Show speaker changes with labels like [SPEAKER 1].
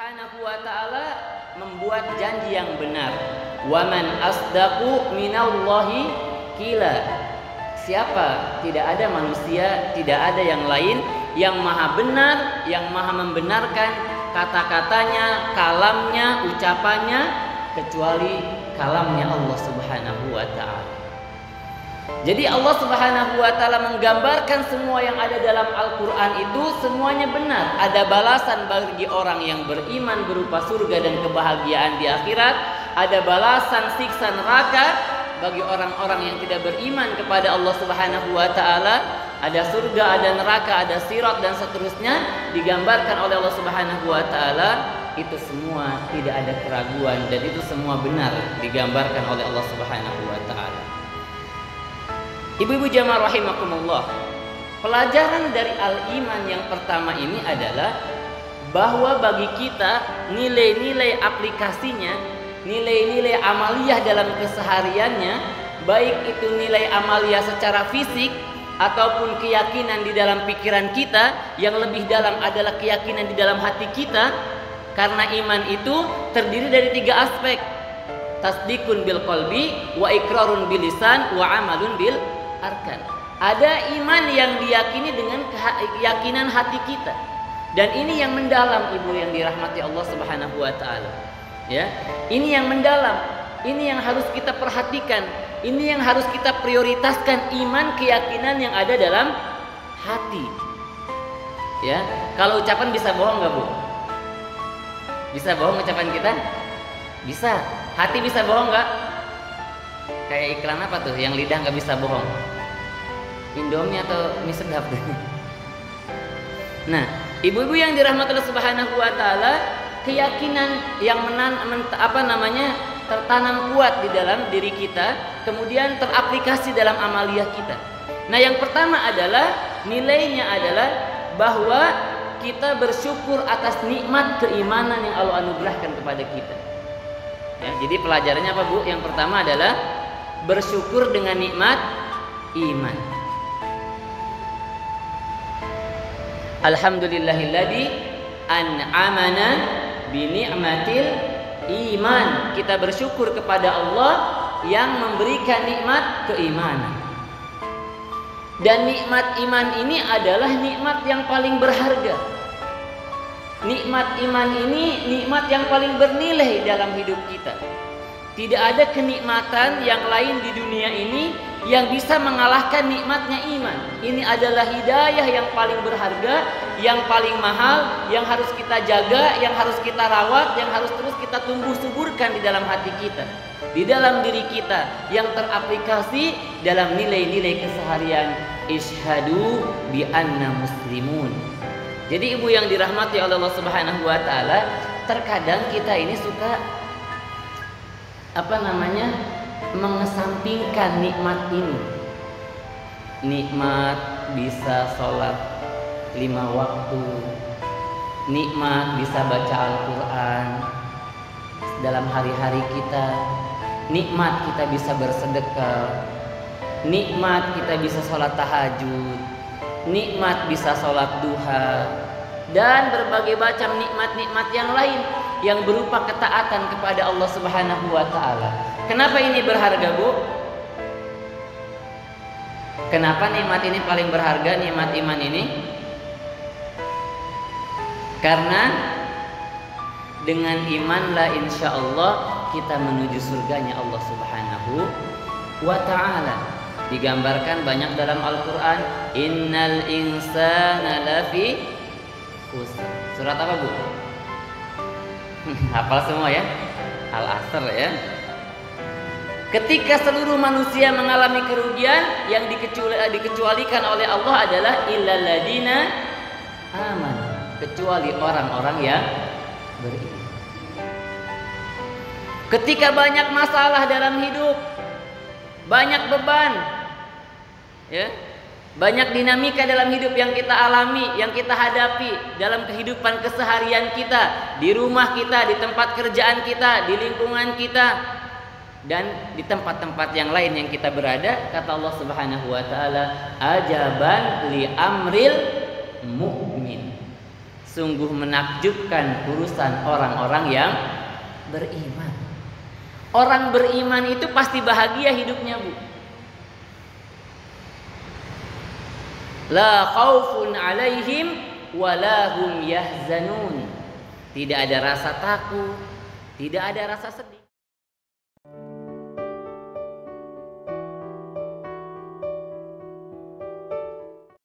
[SPEAKER 1] Subhanahu wa ta'ala membuat janji yang benar. Wa man asdaqu minallahi qila. Siapa? Tidak ada manusia, tidak ada yang lain yang maha benar, yang maha membenarkan kata-katanya, kalamnya, ucapannya, kecuali kalamnya Allah Subhanahu wa ta'ala. Jadi Allah Subhanahu wa ta'ala menggambarkan semua yang ada dalam Al-Quran itu semuanya benar. Ada balasan bagi orang yang beriman berupa surga dan kebahagiaan di akhirat. Ada balasan siksa neraka bagi orang-orang yang tidak beriman kepada Allah Subhanahu wa ta'ala. Ada surga, ada neraka, ada sirat dan seterusnya digambarkan oleh Allah Subhanahu wa ta'ala. Itu semua tidak ada keraguan dan itu semua benar digambarkan oleh Allah Subhanahu wa ta'ala. Ibu-ibu jamaah rahimakumullah, pelajaran dari al-iman yang pertama ini adalah bahwa bagi kita nilai-nilai aplikasinya, nilai-nilai amaliyah dalam kesehariannya, baik itu nilai amaliyah secara fisik ataupun keyakinan di dalam pikiran kita, yang lebih dalam adalah keyakinan di dalam hati kita. Karena iman itu terdiri dari 3 aspek: tasdikun bil qalbi, wa ikrarun bil lisan, wa amalun bil arkan. Ada iman yang diyakini dengan keyakinan hati kita, dan ini yang mendalam, ibu yang dirahmati Allah Subhanahu wa ta'ala. Ya, ini yang mendalam, ini yang harus kita perhatikan, ini yang harus kita prioritaskan, iman, keyakinan yang ada dalam hati. Ya, kalau ucapan bisa bohong nggak, Bu? Bisa bohong ucapan kita? Bisa. Hati bisa bohong nggak? Kayak iklan apa tuh yang lidah nggak bisa bohong? Indomie atau mie sedap? Nah, ibu-ibu yang dirahmati Allah Subhanahu wa ta'ala, keyakinan yang tertanam kuat di dalam diri kita, kemudian teraplikasi dalam amaliyah kita. Nah, yang pertama adalah nilainya adalah bahwa kita bersyukur atas nikmat keimanan yang Allah anugerahkan kepada kita. Ya, jadi pelajarannya apa, Bu? Yang pertama adalah bersyukur dengan nikmat iman. Alhamdulillahilladzi an'amana bi ni'matil iman. Kita bersyukur kepada Allah yang memberikan nikmat keimanan. Dan nikmat iman ini adalah nikmat yang paling berharga. Nikmat iman ini nikmat yang paling bernilai dalam hidup kita. Tidak ada kenikmatan yang lain di dunia ini yang bisa mengalahkan nikmatnya iman. Ini adalah hidayah yang paling berharga, yang paling mahal, yang harus kita jaga, yang harus kita rawat, yang harus terus kita tumbuh suburkan di dalam hati kita, di dalam diri kita, yang teraplikasi dalam nilai-nilai keseharian. Ishhadu bi anna muslimun. Jadi ibu yang dirahmati oleh Allah Subhanahu wa ta'ala, terkadang kita ini suka mengesampingkan nikmat ini. Nikmat bisa sholat 5 waktu, nikmat bisa baca Al-Quran dalam hari-hari kita, nikmat kita bisa bersedekah, nikmat kita bisa sholat tahajud, nikmat bisa sholat duha, dan berbagai macam nikmat-nikmat yang lain yang berupa ketaatan kepada Allah Subhanahu wa ta'ala. Kenapa ini berharga, Bu? Kenapa nikmat ini paling berharga, nikmat iman ini? Karena dengan imanlah insya Allah kita menuju surganya Allah Subhanahu wa ta'ala. Digambarkan banyak dalam Al-Quran. Innal insana lafi khusr. Surat apa, Bu? Hafal semua ya? Al-Asr ya. Ketika seluruh manusia mengalami kerugian, yang dikecualikan oleh Allah adalah illal ladina aman, kecuali orang-orang yang beriman. Ketika banyak masalah dalam hidup, banyak beban, ya, banyak dinamika dalam hidup yang kita alami, yang kita hadapi dalam kehidupan keseharian kita, di rumah kita, di tempat kerjaan kita, di lingkungan kita, dan di tempat-tempat yang lain yang kita berada. Kata Allah Subhanahu wa ta'ala, ajaban li amril mu'min. Sungguh menakjubkan urusan orang-orang yang beriman. Orang beriman itu pasti bahagia hidupnya, Bu. La khaufun alaihim wala hum yahzanun. Tidak ada rasa takut, tidak ada rasa sedih.